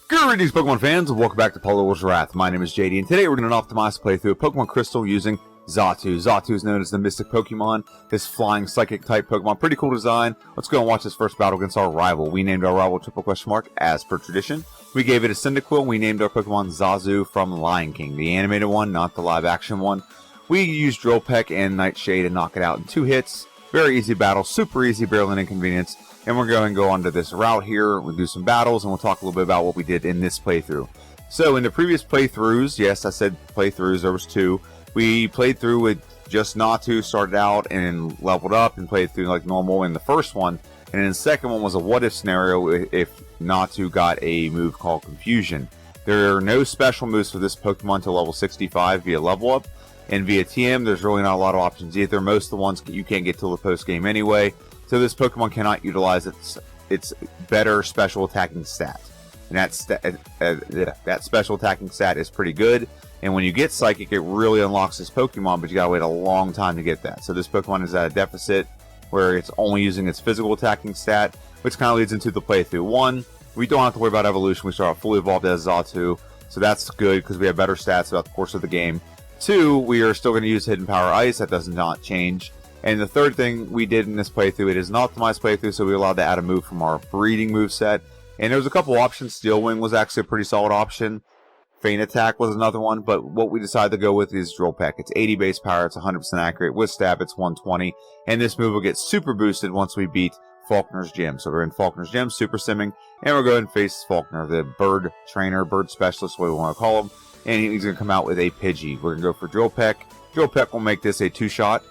Greetings, Pokemon fans, and welcome back to Polar's Wrath. My name is JD, and today we're going to optimize playthrough of Pokemon Crystal using Xatu. Xatu is known as the Mystic Pokemon, this flying psychic type Pokemon. Pretty cool design. Let's go and watch this first battle against our rival. We named our rival Triple Question Mark as per tradition. We gave it a Cyndaquil, and we named our Pokemon Zazu from Lion King, the animated one, not the live action one. We used Drill Peck and Nightshade to knock it out in 2 hits. Very easy battle, super easy, barely an inconvenience. And we're going to go on to this route here. We'll do some battles, and we'll talk a little bit about what we did in this playthrough. So in the previous playthroughs, yes, I said playthroughs, there was 2. We played through with just Xatu, started out and leveled up and played through like normal in the first one. And then the second one was a what-if scenario if Xatu got a move called Confusion. There are no special moves for this Pokemon to level 65 via level up. And via TM, there's really not a lot of options either. Most of the ones you can't get till the post-game anyway. So this Pokemon cannot utilize its better special attacking stat. And that special attacking stat is pretty good. And when you get Psychic, it really unlocks this Pokemon, but you gotta wait a long time to get that. So this Pokemon is at a deficit where it's only using its physical attacking stat, which kind of leads into the playthrough. 1, we don't have to worry about evolution. We start out fully evolved as Xatu, so that's good because we have better stats throughout the course of the game. 2, we are still going to use Hidden Power Ice. That does not change. And the third thing we did in this playthrough, it is an optimized playthrough, so we allowed to add a move from our breeding move set. And there was a couple options. Steel Wing was actually a pretty solid option. Feint Attack was another one, but what we decided to go with is Drill Peck. It's 80 base power, it's 100% accurate. With Stab, it's 120. And this move will get super boosted once we beat Falkner's Gym. So we're in Falkner's Gym, super simming, and we're going to face Falkner, the bird trainer, bird specialist, what we want to call him. And he's going to come out with a Pidgey. We're going to go for Drill Peck. Drill Peck will make this a 2-shot.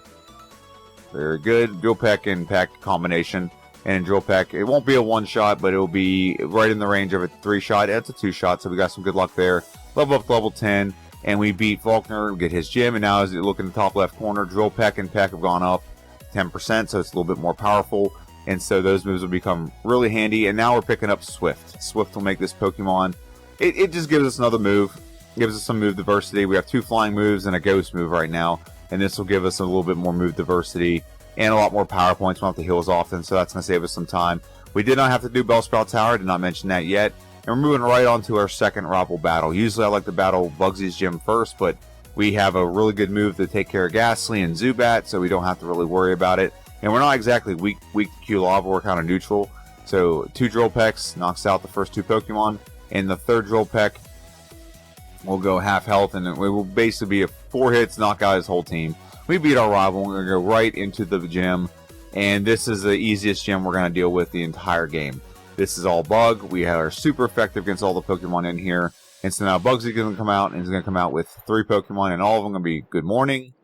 Very good. Drill Peck and Peck combination. And Drill Peck, it won't be a 1-shot, but it will be right in the range of a 3-shot. It's a 2-shot, so we got some good luck there. Level up to level 10, and we beat Falkner, get his gym, and now as you look in the top left corner, Drill Peck and Peck have gone up 10%, so it's a little bit more powerful. And so those moves will become really handy. And now we're picking up Swift. Swift will make this Pokemon. It just gives us another move. Gives us some move diversity. We have 2 flying moves and a ghost move right now. And this will give us a little bit more move diversity and a lot more power points. We don't have to heal as often, so that's going to save us some time. We did not have to do Bellsprout Tower. I did not mention that yet. And we're moving right on to our second rival battle. Usually I like to battle Bugsy's gym first, but we have a really good move to take care of Ghastly and Zubat, so we don't have to really worry about it. And we're not exactly weak to Q-Lava. We're kind of neutral. So 2 Drill Pecks knocks out the first 2 Pokemon. And the third Drill Peck will go half health, and it will basically be a 4 hits, knock out his whole team. We beat our rival. We're going to go right into the gym, and this is the easiest gym we're going to deal with the entire game. This is all Bug. We are super effective against all the Pokemon in here, and so now Bugsy's going to come out, and he's going to come out with 3 Pokemon, and all of them going to be good morning,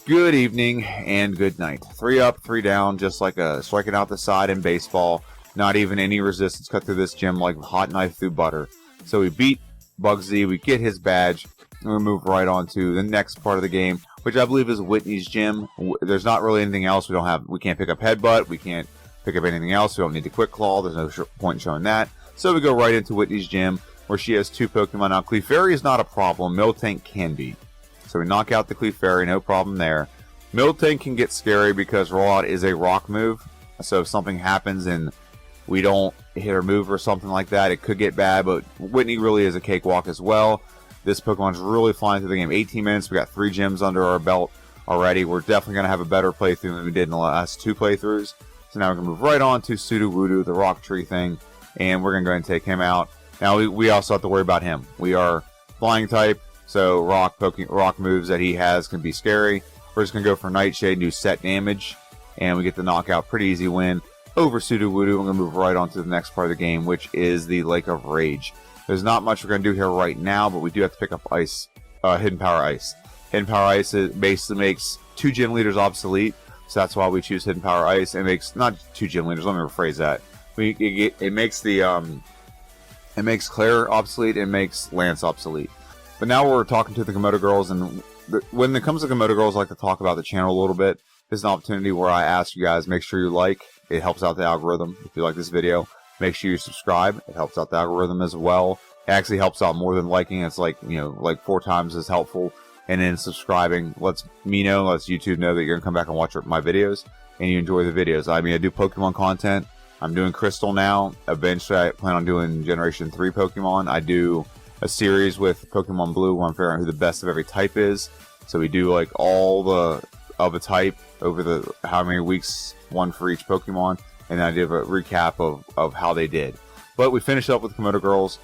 good evening, and good night. 3 up, 3 down, just like a striking out the side in baseball. Not even any resistance cut through this gym like hot knife through butter. So we beat Bugsy, we get his badge, and we move right on to the next part of the game, which I believe is Whitney's gym. There's not really anything else. We can't pick up Headbutt, we can't pick up anything else. We don't need the Quick Claw. There's no point in showing that. So we go right into Whitney's gym, where she has 2 Pokemon. Now, Clefairy is not a problem. Miltank can be. So we knock out the Clefairy, no problem there. Miltank can get scary because Rollout is a rock move. So if something happens and we don't hit her move or something like that, it could get bad, but Whitney really is a cakewalk as well. This Pokemon's really flying through the game. 18 minutes, we got 3 gyms under our belt already. We're definitely going to have a better playthrough than we did in the last 2 playthroughs. So now we're going to move right on to Sudowoodo, the rock tree thing, and we're going to go ahead and take him out. Now we also have to worry about him. We are flying type, so rock moves that he has can be scary. We're just going to go for Nightshade and do set damage, and we get the knockout. Pretty easy win over Sudowoodo. We're going to move right on to the next part of the game, which is the Lake of Rage. There's not much we're going to do here right now, but we do have to pick up Hidden Power Ice. Hidden Power Ice basically makes 2 gym leaders obsolete, so that's why we choose Hidden Power Ice. It makes not 2 gym leaders. Let me rephrase that. It makes Claire obsolete. It makes Lance obsolete. But now we're talking to the Komodo girls, and when it comes to Komodo girls, I like to talk about the channel a little bit. This is an opportunity where I ask you guys, make sure you like. It helps out the algorithm. If you like this video, make sure you subscribe. It helps out the algorithm as well. It actually helps out more than liking. It's like 4 times as helpful. And then subscribing lets me know, lets YouTube know that you're going to come back and watch my videos and you enjoy the videos. I mean, I do Pokemon content. I'm doing Crystal now. Eventually, I plan on doing Generation 3 Pokemon. I do a series with Pokemon Blue where I'm figuring out who the best of every type is. So we do like all the of a type over the how many weeks, one for each Pokemon, and then I did a recap of how they did. But we finished up with Komodo Girls,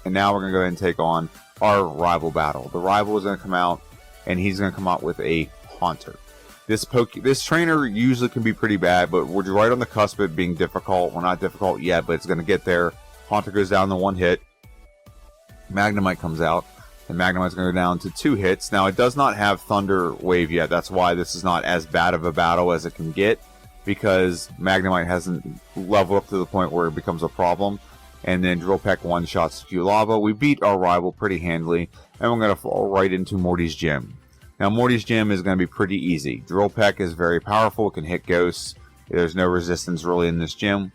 and now we're going to go ahead and take on our rival battle. The rival is going to come out, and he's going to come out with a Haunter. This trainer usually can be pretty bad, but we're right on the cusp of it being difficult. We're not difficult yet, but it's going to get there. Haunter goes down to 1 hit. Magnemite comes out, and Magnemite's going to go down to 2 hits. Now, it does not have Thunder Wave yet. That's why this is not as bad of a battle as it can get, because Magnemite hasn't leveled up to the point where it becomes a problem. And then Drill Peck one-shots Lava. We beat our rival pretty handily, and we're going to fall right into Morty's Gym. Now, Morty's Gym is going to be pretty easy. Drill Peck is very powerful. It can hit ghosts. There's no resistance really in this gym,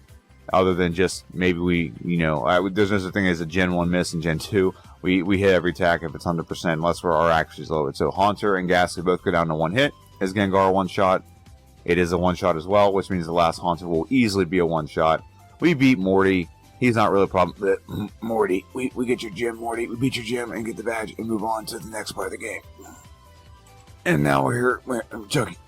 other than just maybe there's no such thing as a Gen 1 miss and Gen 2. We hit every attack if it's 100%, unless our accuracy is lowered. So Haunter and Ghastly both go down to 1 hit. Is Gengar a one-shot? It is a one-shot as well, which means the last Haunter will easily be a one-shot. We beat Morty. He's not really a problem. But Morty, we get your gym, Morty. We beat your gym and get the badge and move on to the next part of the game. And now we're here,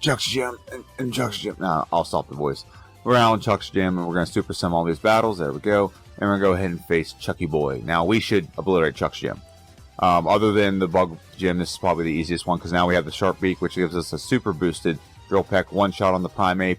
Chuck's Gym, and Chuck's Gym. Now, I'll stop the voice. We're out in Chuck's Gym, and we're going to Super Sim all these battles. There we go. And we're going to go ahead and face Chucky Boy. Now, we should obliterate Chuck's Gym. Other than the Bug Gym, this is probably the easiest one, because now we have the Sharp Beak, which gives us a super boosted Drill Peck one-shot on the Primeape.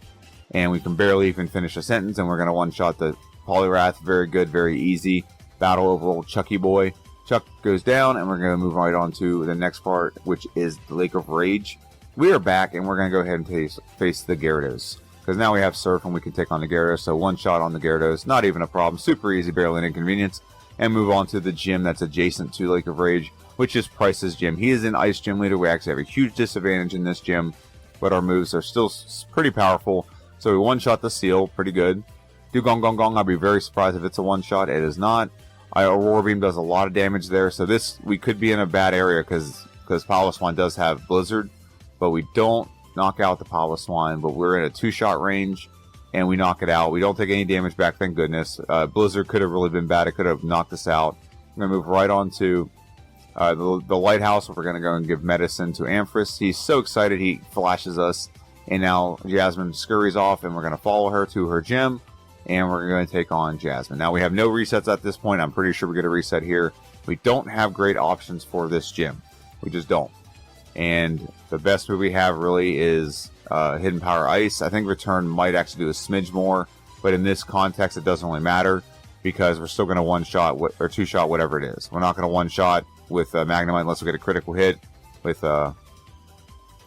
And we can barely even finish a sentence, and we're going to one-shot the Poliwrath. Very good, very easy battle over old Chucky Boy. Chuck goes down, and we're going to move right on to the next part, which is the Lake of Rage. We are back, and we're going to go ahead and face the Gyarados, because now we have Surf, and we can take on the Gyarados. So one shot on the Gyarados, not even a problem. Super easy, barely an inconvenience. And move on to the gym that's adjacent to Lake of Rage, which is Price's gym. He is an Ice Gym Leader. We actually have a huge disadvantage in this gym, but our moves are still pretty powerful. So we one-shot the Steel, pretty good. Do Gong Gong Gong, I'll be very surprised if it's a one-shot. It is not. Aurora Beam does a lot of damage there, so we could be in a bad area because Piloswine does have Blizzard, but we don't knock out the Piloswine, but we're in a 2-shot range, and we knock it out. We don't take any damage back, thank goodness. Blizzard could have really been bad. It could have knocked us out. I'm going to move right on to the Lighthouse, where we're going to go and give medicine to Ampharos. He's so excited, he flashes us, and now Jasmine scurries off, and we're going to follow her to her gym. And we're going to take on Jasmine. Now, we have no resets at this point. I'm pretty sure we get a reset here. We don't have great options for this gym. We just don't. And the best move we have really is Hidden Power Ice. I think Return might actually do a smidge more. But in this context, it doesn't really matter, because we're still going to one-shot or 2-shot whatever it is. We're not going to one-shot with Magnemite unless we get a critical hit with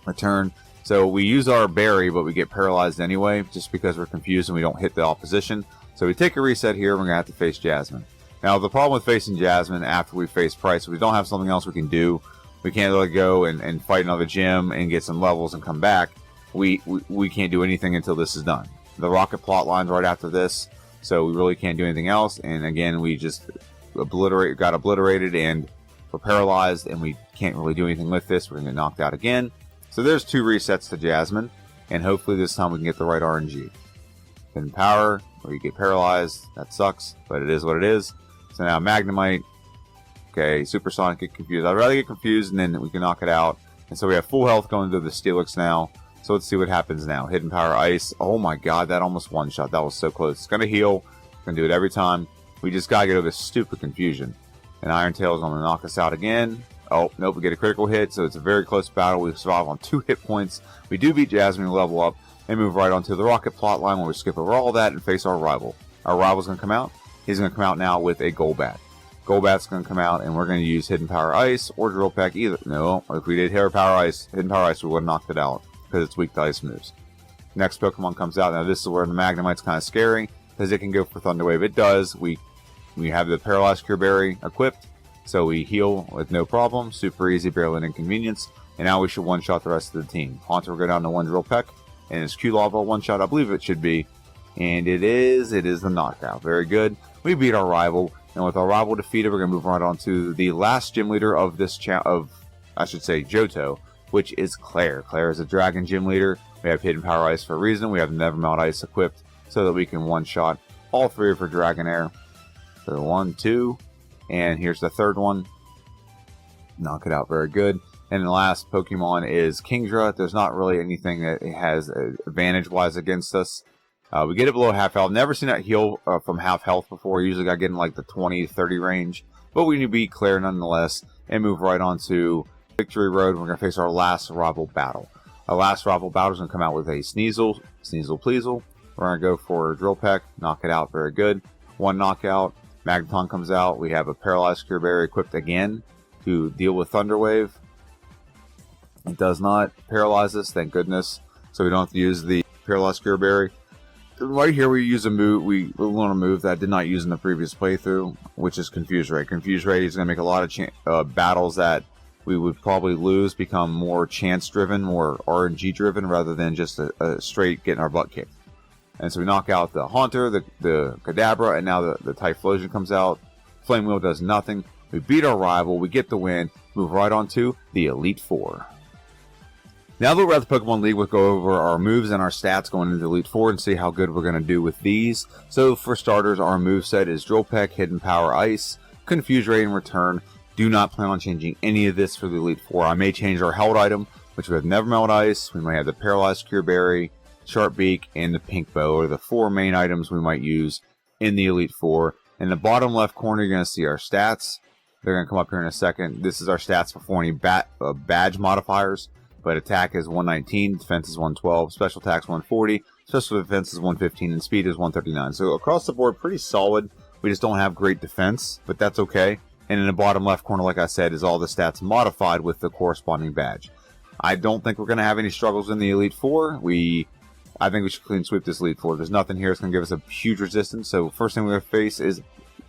Return. So we use our berry, but we get paralyzed anyway, just because we're confused and we don't hit the opposition. So we take a reset here, and we're going to have to face Jasmine. Now, the problem with facing Jasmine after we face Price, we don't have something else we can do. We can't really go and fight another gym and get some levels and come back. We can't do anything until this is done. The Rocket plot line's right after this, so we really can't do anything else. And again, we just got obliterated, and we're paralyzed, and we can't really do anything with this. We're going to get knocked out again. So there's 2 resets to Jasmine, and hopefully this time we can get the right RNG. Hidden Power, where you get paralyzed. That sucks, but it is what it is. So now Magnemite. Okay, Supersonic, get confused. I'd rather get confused, and then we can knock it out. And so we have full health going to the Steelix now. So let's see what happens now. Hidden Power Ice. Oh my god, that almost one-shot. That was so close. It's going to heal. Going to do it every time. We just got to get over this stupid confusion. And Iron Tail is going to knock us out again. Oh, nope, we get a critical hit, so it's a very close battle. We survive on 2 hit points. We do beat Jasmine, level up, and move right onto the Rocket plotline, where we skip over all that and face our rival. Our rival's going to come out. He's going to come out now with a Golbat. Golbat's going to come out, and we're going to use Hidden Power Ice or Drill Peck either. No, if we did Hidden Power Ice, we would have knocked it out, because it's weak to ice moves. Next Pokemon comes out. Now, this is where the Magnemite's kind of scary, because it can go for Thunder Wave. It does. We have the Paralyzed Cure Berry equipped. So we heal with no problem. Super easy, barely an inconvenience. And now we should one-shot the rest of the team. Haunter will go down to 1 Drill Peck. And his Q-Lava one-shot, I believe it should be. And it is the knockout. Very good. We beat our rival. And with our rival defeated, we're going to move right on to the last gym leader of this Johto, which is Claire. Claire is a Dragon Gym Leader. We have Hidden Power Ice for a reason. We have Nevermelt Ice equipped so that we can one-shot all 3 of her Dragonair. So 1, 2, and here's the 3rd one. Knock it out, very good. And the last Pokemon is Kingdra. There's not really anything that it has advantage-wise against us. We get it below half health. Never seen that heal from half health before. Usually I get in like the 20-30 range. But we need to be clear nonetheless and move right on to Victory Road. We're going to face our last rival battle. Our last rival battle is going to come out with a Sneasel, Pleasel. We're going to go for Drill Peck, knock it out, very good. 1 knockout. Magneton comes out. We have a Paralyzed Cure Berry equipped again to deal with Thunder Wave. It does not paralyze us, thank goodness. So we don't have to use the Paralyzed Cure Berry. Right here we use a move, we learn a move that I did not use in the previous playthrough, which is Confuse Ray. Confuse Ray is going to make a lot of battles that we would probably lose become more chance driven, more RNG driven, rather than just a straight getting our butt kicked. And so we knock out the Haunter, the Kadabra, and now the Typhlosion comes out. Flame Wheel does nothing. We beat our rival, we get the win, move right on to the Elite Four. Now that we're at the Pokemon League, we'll go over our moves and our stats going into Elite Four and see how good we're going to do with these. So for starters, our moveset is Drill Peck, Hidden Power Ice, Confuse Ray, and Return. Do not plan on changing any of this for the Elite Four. I may change our held item, which we have Never Melt Ice. We might have the Paralyzed Cure Berry, Sharp Beak, and the Pink Bow are the 4 main items we might use in the Elite Four. In the bottom left corner, you're going to see our stats. They're going to come up here in a second. This is our stats before any badge modifiers. But attack is 119, defense is 112, special attack's 140, special defense is 115, and speed is 139. So across the board, pretty solid. We just don't have great defense, but that's okay. And in the bottom left corner, like I said, is all the stats modified with the corresponding badge. I don't think we're going to have any struggles in the Elite Four. I think we should clean sweep this Elite Four. There's nothing here that's going to give us a huge resistance. So first thing we're going to face is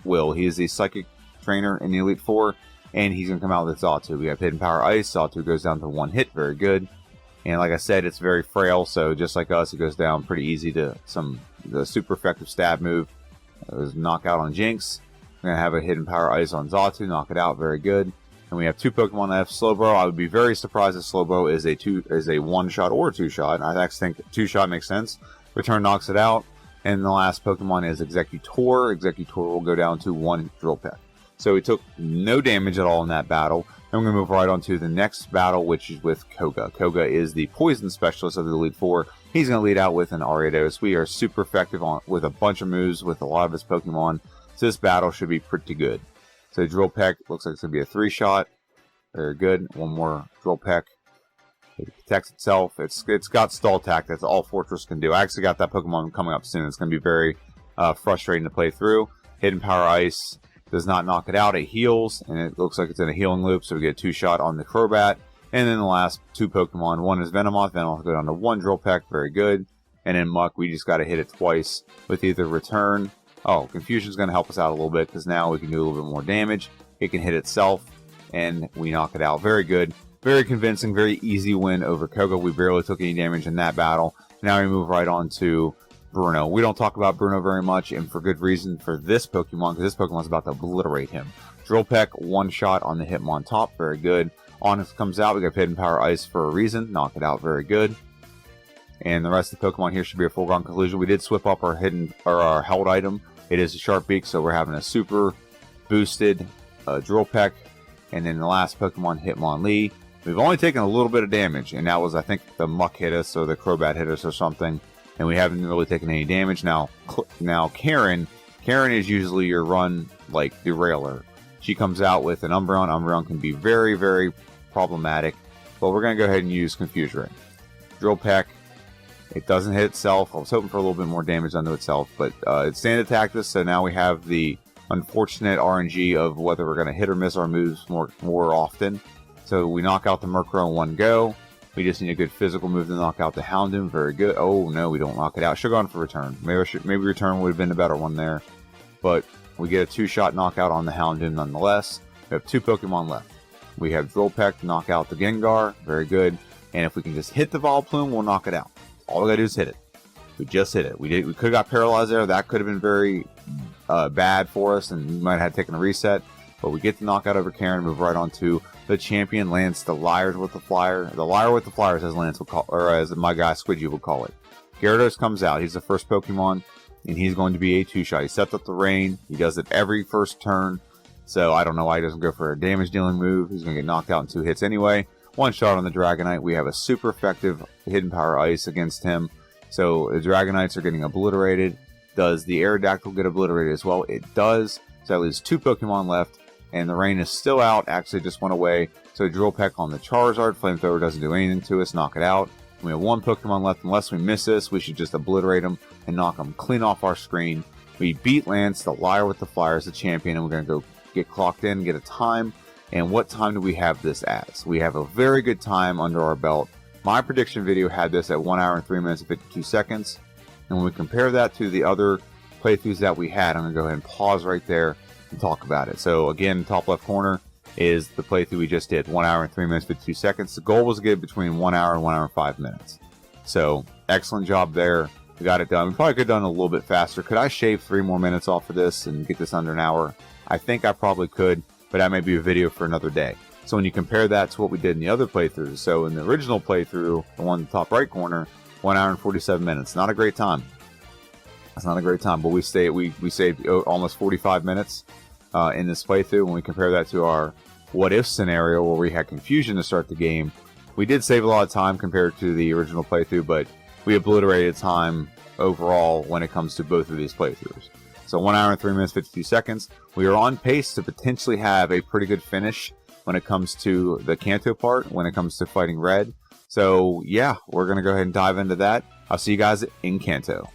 Will. He is the Psychic Trainer in the Elite Four. And he's going to come out with Xatu. We have Hidden Power Ice. Xatu goes down to 1 hit. Very good. And like I said, it's very frail. So just like us, it goes down pretty easy to the super effective stab move. It was knockout on Jinx. We're going to have a Hidden Power Ice on Xatu. Knock it out. Very good. And we have 2 Pokemon left. Slowbro. I would be very surprised if Slowbro is a 1-shot or a 2-shot. I actually think 2-shot makes sense. Return knocks it out. And the last Pokemon is Executor. Executor will go down to 1 Drill Peck. So we took no damage at all in that battle. And we're going to move right on to the next battle, which is with Koga. Koga is the poison specialist of the Elite Four. He's going to lead out with an Ariados. We are super effective with a bunch of moves with a lot of his Pokemon. So this battle should be pretty good. So Drill Peck looks like it's going to be a 3-shot. Very good. 1 more Drill Peck. It protects itself. It's got Stall Attack. That's all Fortress can do. I actually got that Pokemon coming up soon. It's going to be very frustrating to play through. Hidden Power Ice does not knock it out. It heals, and it looks like it's in a healing loop, so we get a 2-shot on the Crobat. And then the last 2 Pokemon, one is Venomoth. Venomoth go down to 1 Drill Peck, very good. And then Muck, we just got to hit it twice with either Return. Oh, Confusion's going to help us out a little bit, because now we can do a little bit more damage. It can hit itself, and we knock it out. Very good. Very convincing, very easy win over Koga. We barely took any damage in that battle. Now we move right on to Bruno. We don't talk about Bruno very much, and for good reason for this Pokemon, because this Pokemon's about to obliterate him. Drill Peck, 1-shot on the Hitmontop, very good. Onix comes out, we got Hidden Power Ice for a reason, knock it out, very good. And the rest of the Pokemon here should be a foregone conclusion. We did swap up our our held item. It is a Sharp Beak, so we're having a super boosted Drill Peck. And then the last Pokemon, Hitmonlee. We've only taken a little bit of damage, and that was, I think, the Muck hit us, or the Crobat hit us or something. And we haven't really taken any damage. Now Karen is usually your run, like, derailer. She comes out with an Umbreon. Umbreon can be very, very problematic. But we're going to go ahead and use Confuse Ray. Drill Peck. It doesn't hit itself. I was hoping for a little bit more damage onto itself. But it stand attacked us, so now we have the unfortunate RNG of whether we're going to hit or miss our moves more often. So we knock out the Murkrow in 1 go. We just need a good physical move to knock out the Houndoom. Very good. Oh, no, we don't knock it out. Should have gone for Return. Maybe Return would have been a better one there. But we get a 2-shot knockout on the Houndoom nonetheless. We have 2 Pokemon left. We have Drill Peck to knock out the Gengar. Very good. And if we can just hit the Vileplume, we'll knock it out. All we got to do is hit it. We just hit it. We could have got paralyzed there. That could have been very bad for us, and we might have taken a reset. But we get the knockout over Karen, move right on to the champion, Lance, the Liars with the Flyer. The Liar with the Flyers, as Lance would call, or as my guy Squidgy would call it. Gyarados comes out. He's the first Pokemon. and he's going to be a 2-shot. He sets up the rain. He does it every first turn. So I don't know why he doesn't go for a damage dealing move. He's going to get knocked out in 2 hits anyway. 1 shot on the Dragonite. We have a super effective Hidden Power Ice against him. So the Dragonites are getting obliterated. Does the Aerodactyl get obliterated as well? It does. So that leaves 2 Pokemon left. And the rain is still out. Actually just went away. So Drill Peck on the Charizard. Flamethrower doesn't do anything to us. Knock it out. We have 1 Pokemon left. Unless we miss this, we should just obliterate him and knock him clean off our screen. We beat Lance, the liar with the Flyers, the champion, and we're going to go get clocked in, get a time. And what time do we have this as? We have a very good time under our belt. My prediction video had this at 1 hour and 3 minutes and 52 seconds. And when we compare that to the other playthroughs that we had, I'm going to go ahead and pause right there and talk about it. So again, top left corner is the playthrough we just did, 1 hour and 3 minutes, 52 seconds. The goal was to get between 1 hour and 1 hour and 5 minutes. So excellent job there. We got it done. We probably could have done it a little bit faster. Could I shave 3 more minutes off of this and get this under an hour? I think I probably could, but that may be a video for another day. So when you compare that to what we did in the other playthroughs, so in the original playthrough, the one in the top right corner, 1 hour and 47 minutes. Not a great time. It's not a great time, but we saved almost 45 minutes in this playthrough. When we compare that to our what if scenario where we had confusion to start the game, we did save a lot of time compared to the original playthrough, but we obliterated time overall when it comes to both of these playthroughs. So 1 hour and 3 minutes, 52 seconds. We are on pace to potentially have a pretty good finish when it comes to the Kanto part, when it comes to fighting Red. So yeah, we're going to go ahead and dive into that. I'll see you guys in Kanto.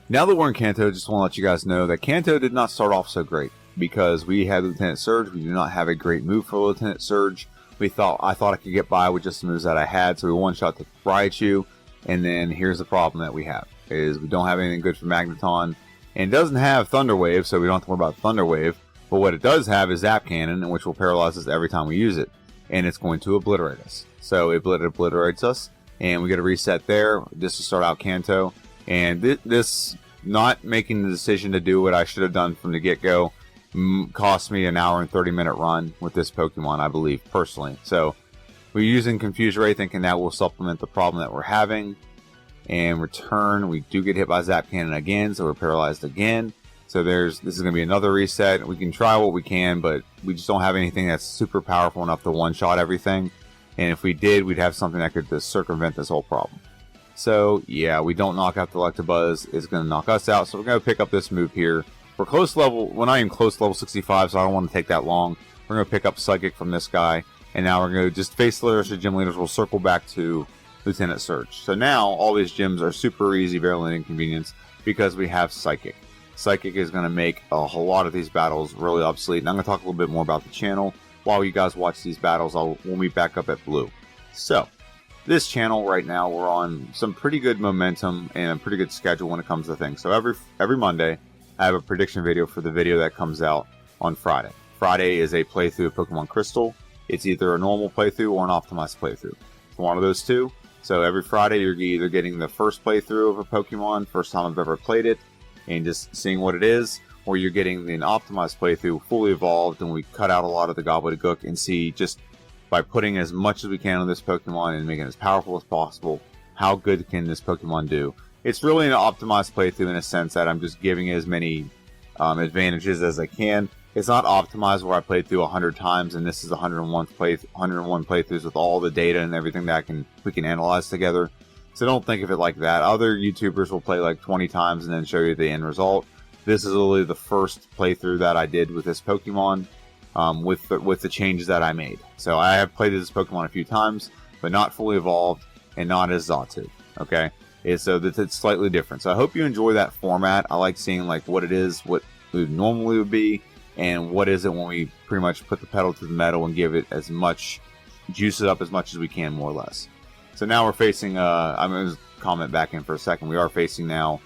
Now that we're in Kanto, just want to let you guys know that Kanto did not start off so great because we had Lieutenant Surge. We do not have a great move for Lieutenant Surge. I thought I could get by with just the moves that I had, so we one-shot the Raichu. And then here's the problem that we have, is we don't have anything good for Magneton. And it doesn't have Thunder Wave, so we don't have to worry about Thunder Wave. But what it does have is Zap Cannon, which will paralyze us every time we use it. And it's going to obliterate us. So it obliterates us, and we get a reset there just to start out Kanto. And this not making the decision to do what I should have done from the get-go cost me an hour and 30-minute run with this Pokemon, I believe, personally. So we're using Confuse Ray, thinking that will supplement the problem that we're having. And return, we do get hit by Zap Cannon again, so we're paralyzed again. So this is going to be another reset. We can try what we can, but we just don't have anything that's super powerful enough to one-shot everything. And if we did, we'd have something that could just circumvent this whole problem. So yeah, we don't knock out the Electabuzz. It's going to knock us out. So we're going to pick up this move here. We're close level, well, not even close level 65, so I don't want to take that long. We're going to pick up Psychic from this guy. And now we're going to just face the rest of the gym leaders. We'll circle back to Lieutenant Surge. So now all these gyms are super easy, very little inconvenience because we have Psychic. Psychic is going to make a whole lot of these battles really obsolete. And I'm going to talk a little bit more about the channel. While you guys watch these battles, we'll meet back up at Blue. So, this channel right now, we're on some pretty good momentum and a pretty good schedule when it comes to things. So every Monday, I have a prediction video for the video that comes out on Friday. Friday is a playthrough of Pokemon Crystal. It's either a normal playthrough or an optimized playthrough. It's one of those two. So every Friday, you're either getting the first playthrough of a Pokemon, first time I've ever played it, and just seeing what it is, or you're getting an optimized playthrough, fully evolved, and we cut out a lot of the gobbledygook and see just by putting as much as we can on this Pokemon and making it as powerful as possible, how good can this Pokemon do. It's really an optimized playthrough in a sense that I'm just giving it as many advantages as I can. It's not optimized where I played through 100 times and this is 101 playthroughs with all the data and everything that we can analyze together. So don't think of it like that. Other YouTubers will play like 20 times and then show you the end result. This is literally the first playthrough that I did with this Pokemon with the changes that I made. So I have played this Pokemon a few times, but not fully evolved and not as Xatu. Okay, so it's slightly different. So I hope you enjoy that format. I like seeing like what it is, what it normally would be, and what is it when we pretty much put the pedal to the metal and give it as much, juice it up as much as we can, more or less. So now we're facing, I'm going to comment back in for a second. We are facing now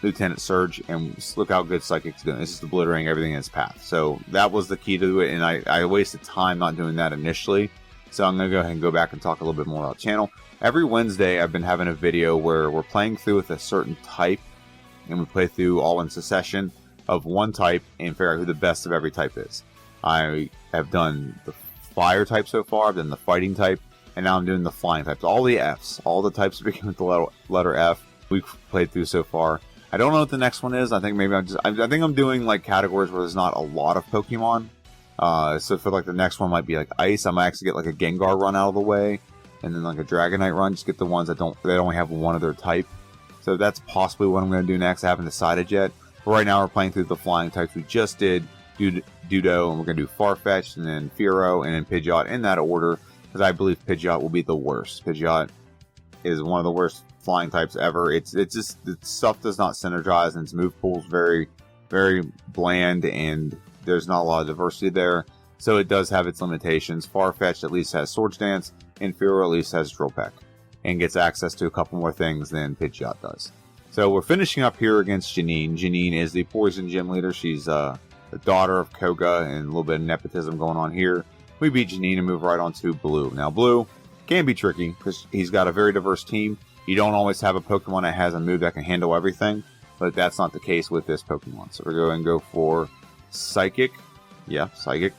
Lieutenant Surge, and look how good Psychic's doing. It's just obliterating everything in its path. So that was the key to it, and I wasted time not doing that initially. So I'm going to go ahead and go back and talk a little bit more about the channel. Every Wednesday, I've been having a video where we're playing through with a certain type, and we play through all in succession of one type and figure out who the best of every type is. I have done the fire type so far, I've done the fighting type, and now I'm doing the flying types. All the Fs, all the types begin with the letter F we've played through so far. I don't know what the next one is. I think maybe I think I'm doing like categories where there's not a lot of Pokemon. So for like the next one might be like Ice. I might actually get like a Gengar run out of the way, and then like a Dragonite run. Just get the ones that only have one of their type. So that's possibly what I'm going to do next. I haven't decided yet. But right now we're playing through the flying types. We just did Dudo, and we're going to do Farfetch'd, and then Fearow, and then Pidgeot in that order, because I believe Pidgeot will be the worst. Pidgeot is one of the worst flying types ever. It's just, the stuff does not synergize, and its move pool is very, very bland, and there's not a lot of diversity there. So it does have its limitations. Farfetch'd at least has Swords Dance, and Fearow at least has Drill Peck, and gets access to a couple more things than Pidgeot does. So we're finishing up here against Janine. Janine is the Poison Gym leader. She's the daughter of Koga, and a little bit of nepotism going on here. We beat Janine and move right on to Blue. Now Blue can be tricky because he's got a very diverse team. You don't always have a Pokemon that has a move that can handle everything, but that's not the case with this Pokemon. So we're going to go for Psychic. Yeah, Psychic.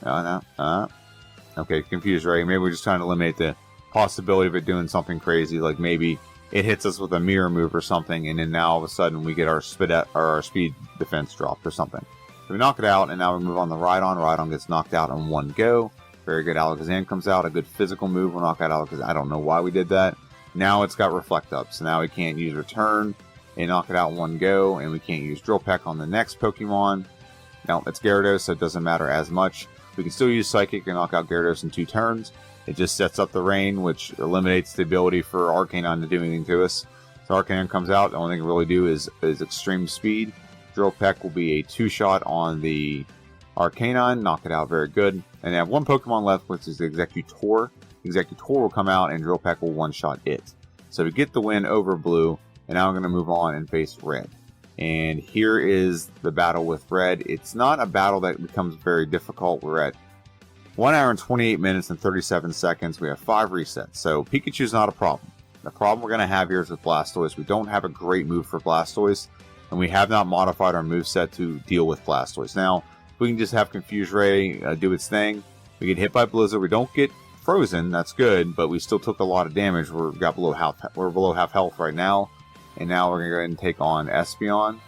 Okay, Confuse Ray. Maybe we're just trying to eliminate the possibility of it doing something crazy, like maybe it hits us with a mirror move or something, and then now all of a sudden we get our speed defense dropped or something. So we knock it out, and now we move on to Rhydon. Rhydon gets knocked out in one go. Very good. Alakazam comes out. A good physical move will knock out Alakazam. I don't know why we did that. Now it's got Reflect Up, so now we can't use Return and knock it out in one go, and we can't use Drill Peck on the next Pokemon. No, it's Gyarados, so it doesn't matter as much. We can still use Psychic and knock out Gyarados in 2 turns. It just sets up the rain, which eliminates the ability for Arcanine to do anything to us. So Arcanine comes out. The only thing it really do is Extreme Speed. Drill Peck will be a 2-shot on the Arcanine. Knock it out very good. And I have one Pokemon left, which is the Executor. Executor will come out, and Drill Peck will 1-shot it. So we get the win over Blue, and now I'm going to move on and face Red. And here is the battle with Red. It's not a battle that becomes very difficult. We're at 1 hour and 28 minutes and 37 seconds. We have 5 resets. So Pikachu's not a problem. The problem we're going to have here is with Blastoise. We don't have a great move for Blastoise, and we have not modified our moveset to deal with Blastoise. Now, we can just have Confuse Ray do its thing. We get hit by Blizzard. We don't get frozen. That's good, but we still took a lot of damage. We're below half health right now. And now we're going to go ahead and take on Espeon.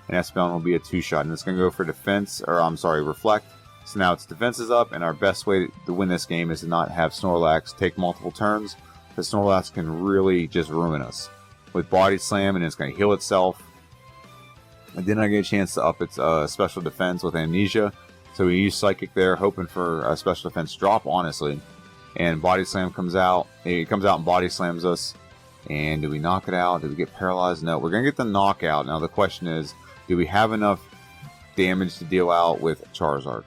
And Espeon will be a 2-shot. And it's going to go for defense, or I'm sorry, Reflect. So now its defense is up, and our best way to win this game is to not have Snorlax take multiple turns, because Snorlax can really just ruin us with Body Slam, and it's going to heal itself. And then I get a chance to up its special defense with Amnesia. So we use Psychic there, hoping for a special defense drop, honestly. And Body Slam comes out. It comes out and Body Slams us. And do we knock it out? Do we get paralyzed? No, we're going to get the knockout. Now the question is, do we have enough damage to deal out with Charizard?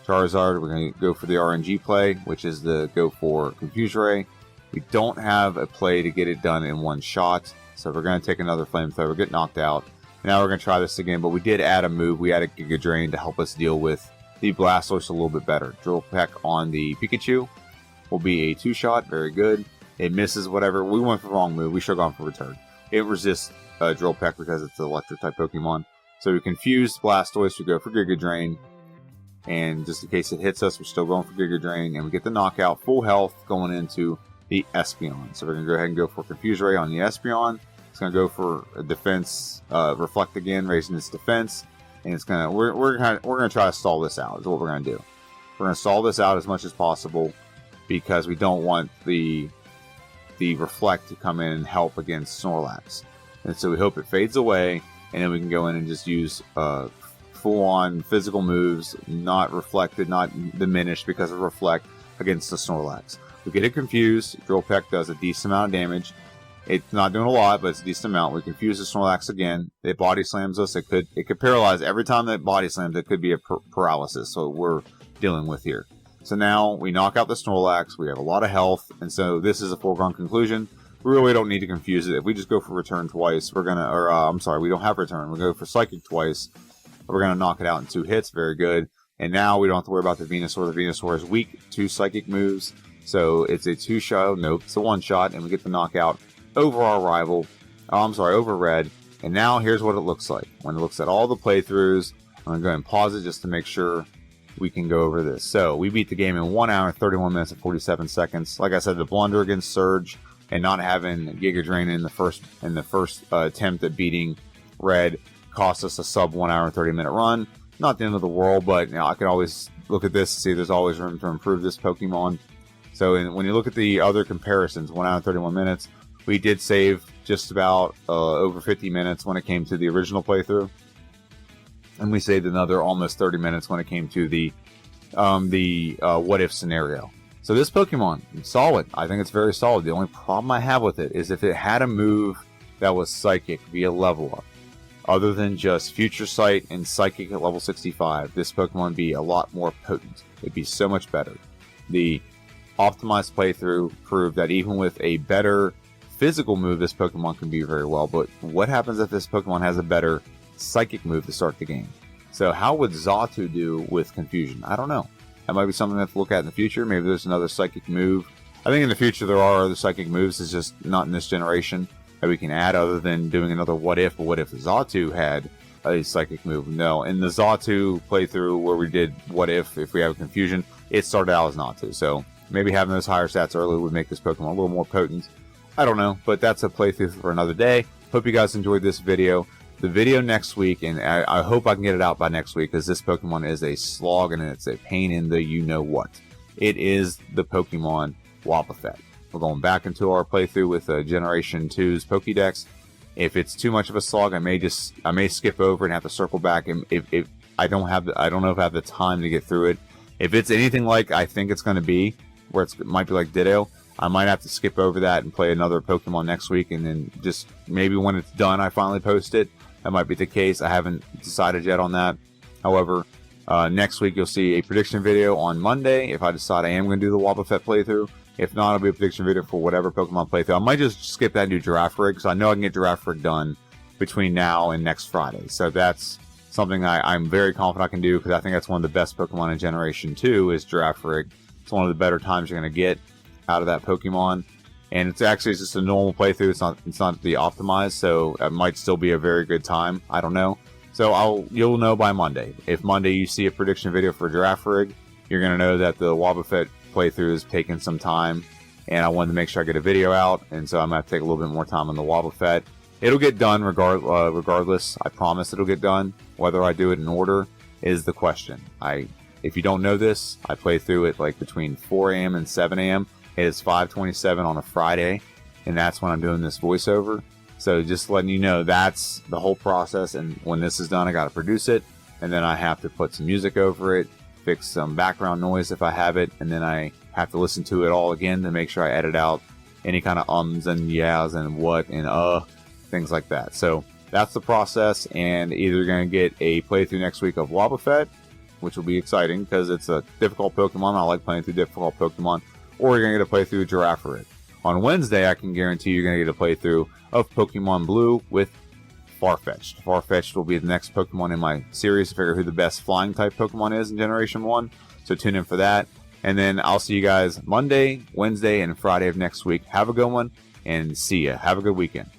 Charizard, we're going to go for the RNG play, which is the go for Confuse Ray. We don't have a play to get it done in one shot, so we're going to take another Flamethrower, get knocked out. Now we're going to try this again, but we did add a move. We added Giga Drain to help us deal with the Blastoise a little bit better. Drill Peck on the Pikachu will be a 2-shot, very good. It misses whatever. We went for the wrong move. We should have gone for Return. It resists Drill Peck because it's an Electric-type Pokemon. So we confuse Blastoise, we go for Giga Drain. And just in case it hits us, we're still going for Giga Drain. And we get the knockout, full health, going into the Espeon. So we're going to go ahead and go for Confuse Ray on the Espeon. It's going to go for a defense, Reflect again, raising its defense. And it's going to, we're going to try to stall this out, is what we're going to do. We're going to stall this out as much as possible, because we don't want the Reflect to come in and help against Snorlax. And so we hope it fades away, and then we can go in and just use full-on physical moves, not reflected, not diminished because of Reflect against the Snorlax. We get it confused. Drill Peck does a decent amount of damage. It's not doing a lot, but it's a decent amount. We confuse the Snorlax again. It body slams us. It could paralyze. Every time that body slams, it could be a paralysis. So we're dealing with here. So now we knock out the Snorlax. We have a lot of health, and so this is a foregone conclusion. We really don't need to confuse it. If we just go for Return twice, we're gonna, or I'm sorry, we don't have Return. We'll go for Psychic twice. We're gonna knock it out in 2 hits. Very good. And now we don't have to worry about the Venusaur. The Venusaur is weak to Psychic moves, so it's a 2-shot. Nope, it's a 1-shot, and we get the knockout over our rival. Oh, I'm sorry, over Red. And now here's what it looks like when it looks at all the playthroughs. I'm gonna go ahead and pause it just to make sure we can go over this. So we beat the game in 1 hour, 31 minutes, and 47 seconds. Like I said, the blunder against Surge and not having Giga Drain in the first attempt at beating Red cost us a sub 1 hour and 30-minute run. Not the end of the world, but you know, I can always look at this and see there's always room to improve this Pokemon. So when you look at the other comparisons, 1 hour and 31 minutes, we did save just about over 50 minutes when it came to the original playthrough. And we saved another almost 30 minutes when it came to the what if scenario. So this Pokemon, solid. I think it's very solid. The only problem I have with it is if it had a move that was Psychic via level up, other than just Future Sight and Psychic at level 65, this Pokemon would be a lot more potent. It'd be so much better. The optimized playthrough proved that even with a better physical move, this Pokemon can be very well. But what happens if this Pokemon has a better Psychic move to start the game? So how would Xatu do with Confusion? I don't know. That might be something to have to look at in the future. Maybe there's another Psychic move. I think in the future there are other Psychic moves. It's just not in this generation that we can add other than doing another what if. But what if Xatu had a Psychic move? No. In the Xatu playthrough where we did what if we have a Confusion, it started out as Xatu. So maybe having those higher stats early would make this Pokemon a little more potent. I don't know, but that's a playthrough for another day. Hope you guys enjoyed this video. The video next week, and I hope I can get it out by next week, because this Pokemon is a slog and it's a pain in the you-know-what. It is the Pokemon Wobbuffet. We're going back into our playthrough with Generation 2's Pokédex. If it's too much of a slog, I may skip over and have to circle back. And if I don't know if I have the time to get through it. If it's anything like I think it's going to be, where it might be like Ditto, I might have to skip over that and play another Pokemon next week, and then just maybe when it's done, I finally post it. That might be the case. I haven't decided yet on that. However, next week you'll see a prediction video on Monday if I decide I am going to do the Wobbuffet playthrough. If not, it'll be a prediction video for whatever Pokemon playthrough. I might just skip that and do Girafarig, because I know I can get Girafarig done between now and next Friday. So that's something I'm very confident I can do, because I think that's one of the best Pokemon in Generation 2 is Girafarig. It's one of the better times you're going to get out of that Pokemon. And it's actually just a normal playthrough. It's not the optimized, so it might still be a very good time. I don't know. So you'll know by Monday. If Monday you see a prediction video for Girafarig, you're gonna know that the Wobbuffet playthrough is taking some time, and I wanted to make sure I get a video out, and so I'm gonna have to take a little bit more time on the Wobbuffet. It'll get done regardless. I promise it'll get done. Whether I do it in order is the question. If you don't know this, I play through it like between 4 a.m. and 7 a.m. It is 5:27 on a Friday, and that's when I'm doing this voiceover. So just letting you know, that's the whole process, and when this is done, I got to produce it, and then I have to put some music over it, fix some background noise if I have it, and then I have to listen to it all again to make sure I edit out any kind of ums and yahs and what and things like that. So that's the process, and either you're going to get a playthrough next week of Wobbuffet, which will be exciting because it's a difficult Pokemon. I like playing through difficult Pokemon. Or you're going to get a playthrough of Girafarig. On Wednesday, I can guarantee you're going to get a playthrough of Pokemon Blue with Farfetch'd. Farfetch'd will be the next Pokemon in my series to figure out who the best flying type Pokemon is in Generation 1. So tune in for that. And then I'll see you guys Monday, Wednesday, and Friday of next week. Have a good one, and see ya. Have a good weekend.